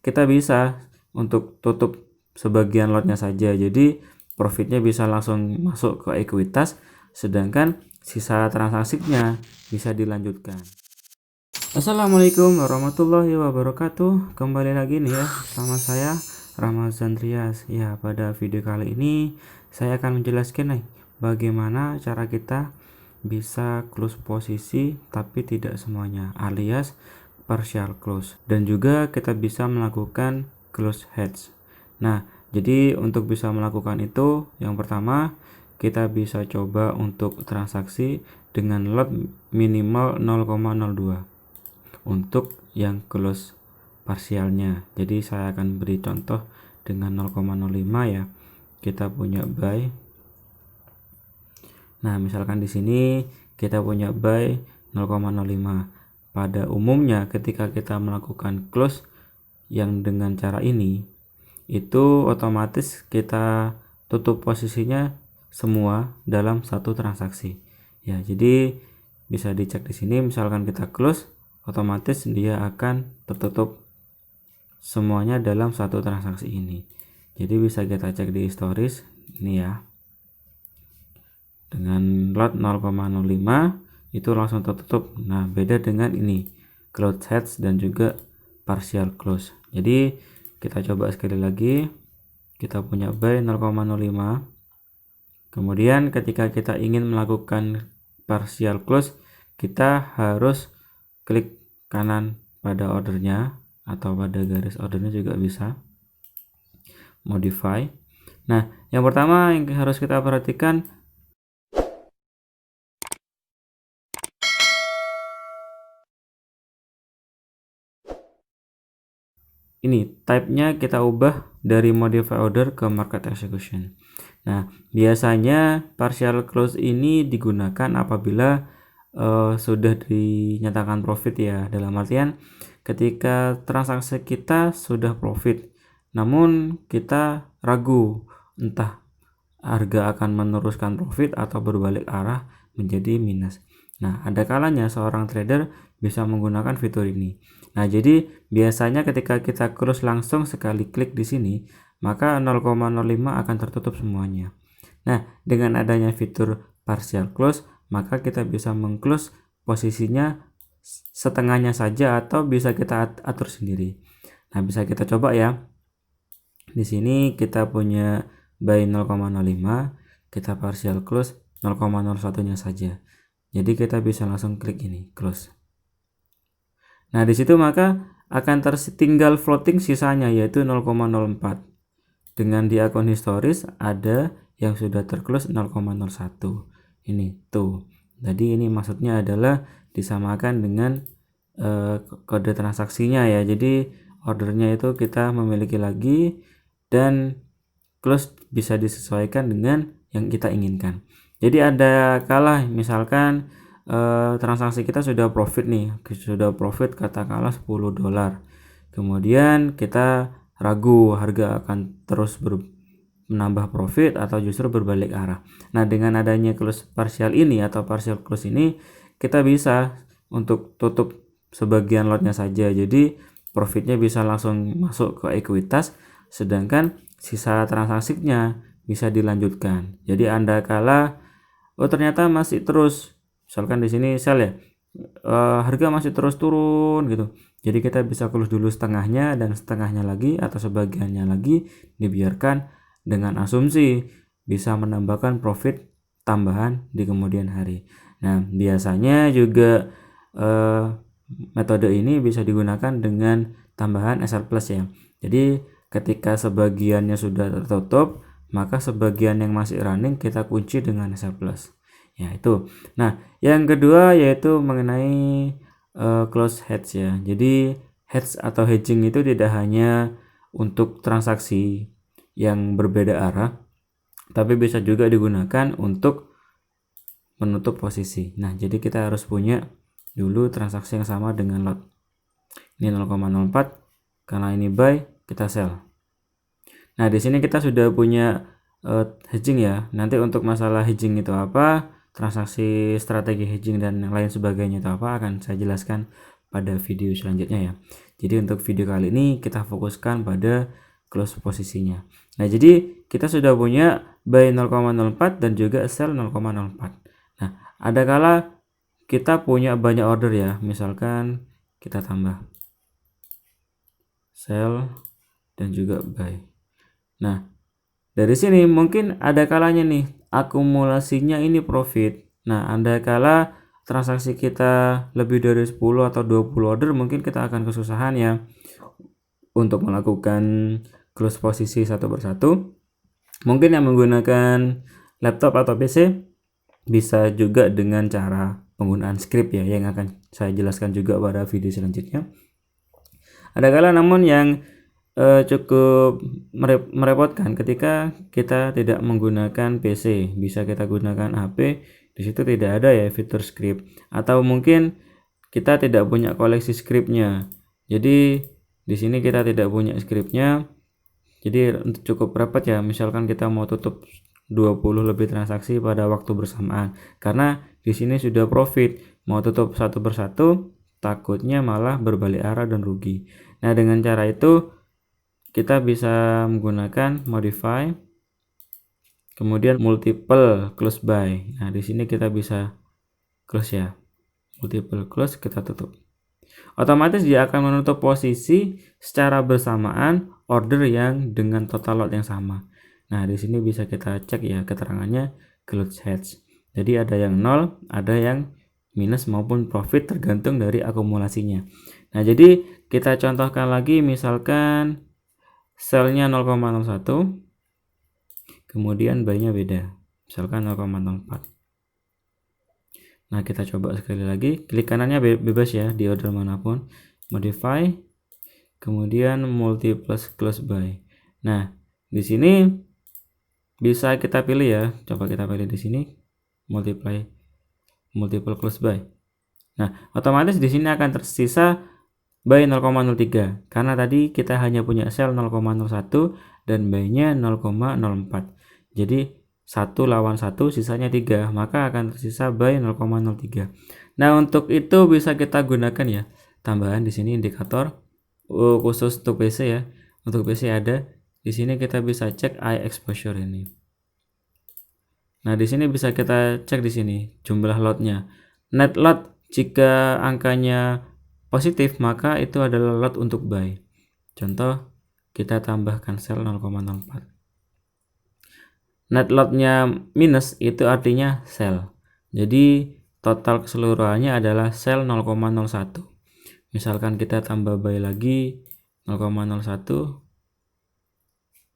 kita bisa untuk tutup sebagian lotnya saja, jadi profitnya bisa langsung masuk ke ekuitas, sedangkan sisa transaksinya bisa dilanjutkan. Assalamualaikum warahmatullahi wabarakatuh. Kembali lagi nih ya sama saya Ramazan Rias. Ya, pada video kali ini saya akan menjelaskan nih bagaimana cara kita bisa close posisi tapi tidak semuanya, alias partial close, dan juga kita bisa melakukan close hedge. Nah, jadi untuk bisa melakukan itu, yang pertama kita bisa coba untuk transaksi dengan lot minimal 0,02 untuk yang close parsialnya. Jadi saya akan beri contoh dengan 0,05 ya. Kita punya buy. Nah, misalkan di sini kita punya buy 0,05. Pada umumnya ketika kita melakukan close yang dengan cara ini, itu otomatis kita tutup posisinya semua dalam satu transaksi. Ya, jadi bisa dicek di sini, misalkan kita close, otomatis dia akan tertutup semuanya dalam satu transaksi ini. Jadi bisa kita cek di historis ini ya, dengan lot 0,05 itu langsung tertutup. Nah, beda dengan ini close hedge dan juga partial close. Jadi kita coba sekali lagi, kita punya buy 0,05, kemudian ketika kita ingin melakukan partial close, kita harus klik kanan pada ordernya atau pada garis ordernya juga bisa, modify. Nah, yang pertama yang harus kita perhatikan, ini type-nya kita ubah dari modify order ke market execution. Nah, biasanya partial close ini digunakan apabila sudah dinyatakan profit ya, dalam artian ketika transaksi kita sudah profit namun kita ragu entah harga akan meneruskan profit atau berbalik arah menjadi minus. Nah, ada kalanya seorang trader bisa menggunakan fitur ini. Nah, jadi biasanya ketika kita close langsung sekali klik di sini, maka 0,05 akan tertutup semuanya. Nah, dengan adanya fitur partial close, maka kita bisa mengclose posisinya setengahnya saja atau bisa kita atur sendiri. Nah, bisa kita coba ya. Di sini kita punya buy 0,05, kita partial close 0,01-nya saja. Jadi kita bisa langsung klik ini, close. Nah, di situ maka akan tertinggal floating sisanya yaitu 0,04. Dengan di akun historis ada yang sudah terclose 0,01. Ini tuh. Jadi ini maksudnya adalah disamakan dengan kode transaksinya ya. Jadi ordernya itu kita memiliki lagi dan close bisa disesuaikan dengan yang kita inginkan. Jadi ada kala misalkan transaksi kita sudah profit nih, sudah profit katakanlah $10. Kemudian kita ragu harga akan terus menambah profit atau justru berbalik arah. Nah, dengan adanya close partial ini atau partial close ini, kita bisa untuk tutup sebagian lotnya saja. Jadi profitnya bisa langsung masuk ke ekuitas, sedangkan sisa transaksinya bisa dilanjutkan. Jadi Anda kala ternyata masih terus, misalkan di sini sell ya, harga masih terus turun gitu. Jadi kita bisa close dulu setengahnya dan setengahnya lagi atau sebagiannya lagi dibiarkan dengan asumsi bisa menambahkan profit tambahan di kemudian hari. Nah, biasanya juga metode ini bisa digunakan dengan tambahan SL plus ya. Jadi ketika sebagiannya sudah tertutup, maka sebagian yang masih running kita kunci dengan SL plus. Ya, itu. Nah, yang kedua yaitu mengenai close hedge ya. Jadi hedge atau hedging itu tidak hanya untuk transaksi yang berbeda arah, tapi bisa juga digunakan untuk menutup posisi. Nah, jadi kita harus punya dulu transaksi yang sama dengan lot. Ini 0,04, karena ini buy, kita sell. Nah, di sini kita sudah punya hedging ya. Nanti untuk masalah hedging itu apa, transaksi strategi hedging dan yang lain sebagainya itu apa akan saya jelaskan pada video selanjutnya ya. Jadi untuk video kali ini kita fokuskan pada close posisinya. Nah, jadi kita sudah punya buy 0,04 dan juga sell 0,04. Nah, ada kala kita punya banyak order ya, misalkan kita tambah sell dan juga buy. Nah, dari sini mungkin ada kalanya nih akumulasinya ini profit. Nah, ada kala transaksi kita lebih dari 10 atau 20 order, mungkin kita akan kesusahan ya untuk melakukan close posisi satu persatu. Mungkin yang menggunakan laptop atau PC bisa juga dengan cara penggunaan script ya, yang akan saya jelaskan juga pada video selanjutnya. Ada kala namun yang cukup merepotkan ketika kita tidak menggunakan PC, bisa kita gunakan HP. Di situ tidak ada ya fitur script, atau mungkin kita tidak punya koleksi scriptnya. Jadi di sini kita tidak punya scriptnya, jadi cukup repot ya. Misalkan kita mau tutup 20 lebih transaksi pada waktu bersamaan, karena di sini sudah profit, mau tutup satu persatu takutnya malah berbalik arah dan rugi. Nah, dengan cara itu kita bisa menggunakan modify, kemudian multiple close buy. Nah, di sini kita bisa close ya, multiple close, kita tutup. Otomatis dia akan menutup posisi secara bersamaan order yang dengan total lot yang sama. Nah, di sini bisa kita cek ya keterangannya close hedge. Jadi ada yang 0, ada yang minus maupun profit tergantung dari akumulasinya. Nah, jadi kita contohkan lagi, misalkan sell-nya 0,01, kemudian buy-nya beda, misalkan 0,04. Nah, kita coba sekali lagi, klik kanannya bebas ya di order manapun, modify, kemudian multiple close buy. Nah, di sini bisa kita pilih ya, coba kita pilih di sini multiple close buy. Nah, otomatis di sini akan tersisa buy 0,03 karena tadi kita hanya punya sell 0,01 dan buy-nya 0,04. Jadi 1 lawan 1 sisanya 3, maka akan tersisa buy 0,03. Nah, untuk itu bisa kita gunakan ya tambahan di sini indikator khusus untuk PC ya. Untuk PC ada. Di sini kita bisa cek eye exposure ini. Nah, di sini bisa kita cek di sini jumlah lotnya. Net lot jika angkanya positif maka itu adalah lot untuk buy. Contoh kita tambahkan sell 0,04. Net lotnya minus itu artinya sell. Jadi total keseluruhannya adalah sell 0,01. Misalkan kita tambah buy lagi 0,01,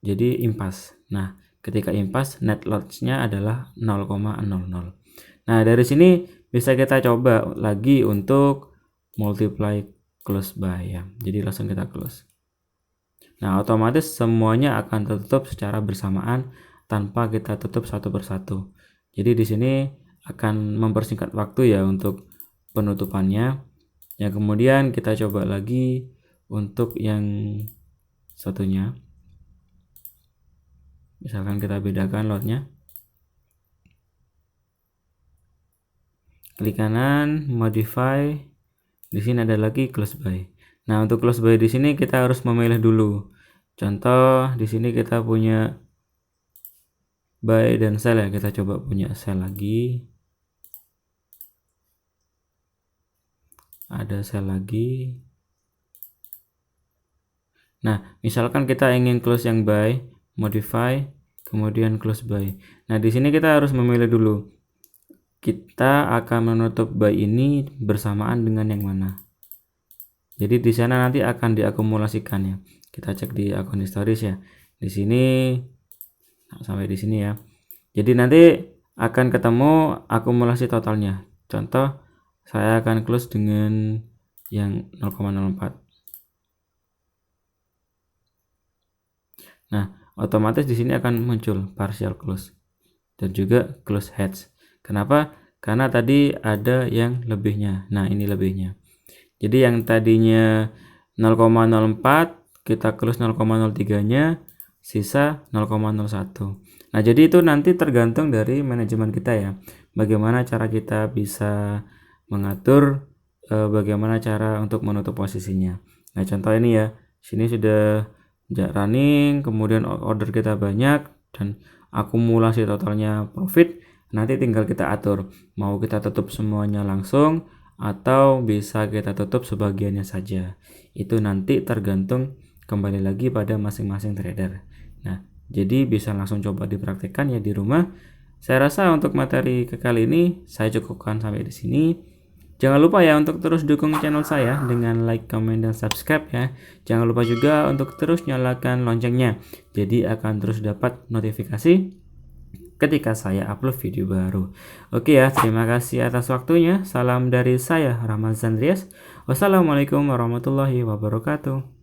jadi impas. Nah, ketika impas net loss-nya adalah 0,00. Nah, dari sini bisa kita coba lagi untuk multiply close buy ya. Jadi langsung kita close. Nah, otomatis semuanya akan tertutup secara bersamaan tanpa kita tutup satu persatu. Jadi di sini akan mempersingkat waktu ya untuk penutupannya. Ya, kemudian kita coba lagi untuk yang satunya. Misalkan kita bedakan lotnya, klik kanan, modify. Di sini ada lagi close buy. Nah, untuk close buy di sini kita harus memilih dulu. Contoh di sini kita punya buy dan sell ya. Kita coba punya sell lagi. Ada sell lagi. Nah, misalkan kita ingin close yang buy, modify, kemudian close buy. Nah, di sini kita harus memilih dulu. Kita akan menutup buy ini bersamaan dengan yang mana. Jadi di sana nanti akan diakumulasikan ya. Kita cek di akun historis ya. Di sini sampai di sini ya. Jadi nanti akan ketemu akumulasi totalnya. Contoh saya akan close dengan yang 0,04. Nah, otomatis di sini akan muncul partial close dan juga close hedge. Kenapa? Karena tadi ada yang lebihnya. Nah, ini lebihnya. Jadi yang tadinya 0,04 kita close 0,03-nya, sisa 0,01. Nah, jadi itu nanti tergantung dari manajemen kita ya. Bagaimana cara kita bisa mengatur bagaimana cara untuk menutup posisinya. Nah, contoh ini ya, sini sudah running, kemudian order kita banyak dan akumulasi totalnya profit. Nanti tinggal kita atur, mau kita tutup semuanya langsung atau bisa kita tutup sebagiannya saja. Itu nanti tergantung kembali lagi pada masing-masing trader. Nah, jadi bisa langsung coba dipraktikkan ya di rumah. Saya rasa untuk materi kali ini saya cukupkan sampai di sini. Jangan lupa ya untuk terus dukung channel saya dengan like, comment, dan subscribe ya. Jangan lupa juga untuk terus nyalakan loncengnya. Jadi akan terus dapat notifikasi ketika saya upload video baru. Oke ya, terima kasih atas waktunya. Salam dari saya, Rahman Zandrias. Wassalamualaikum warahmatullahi wabarakatuh.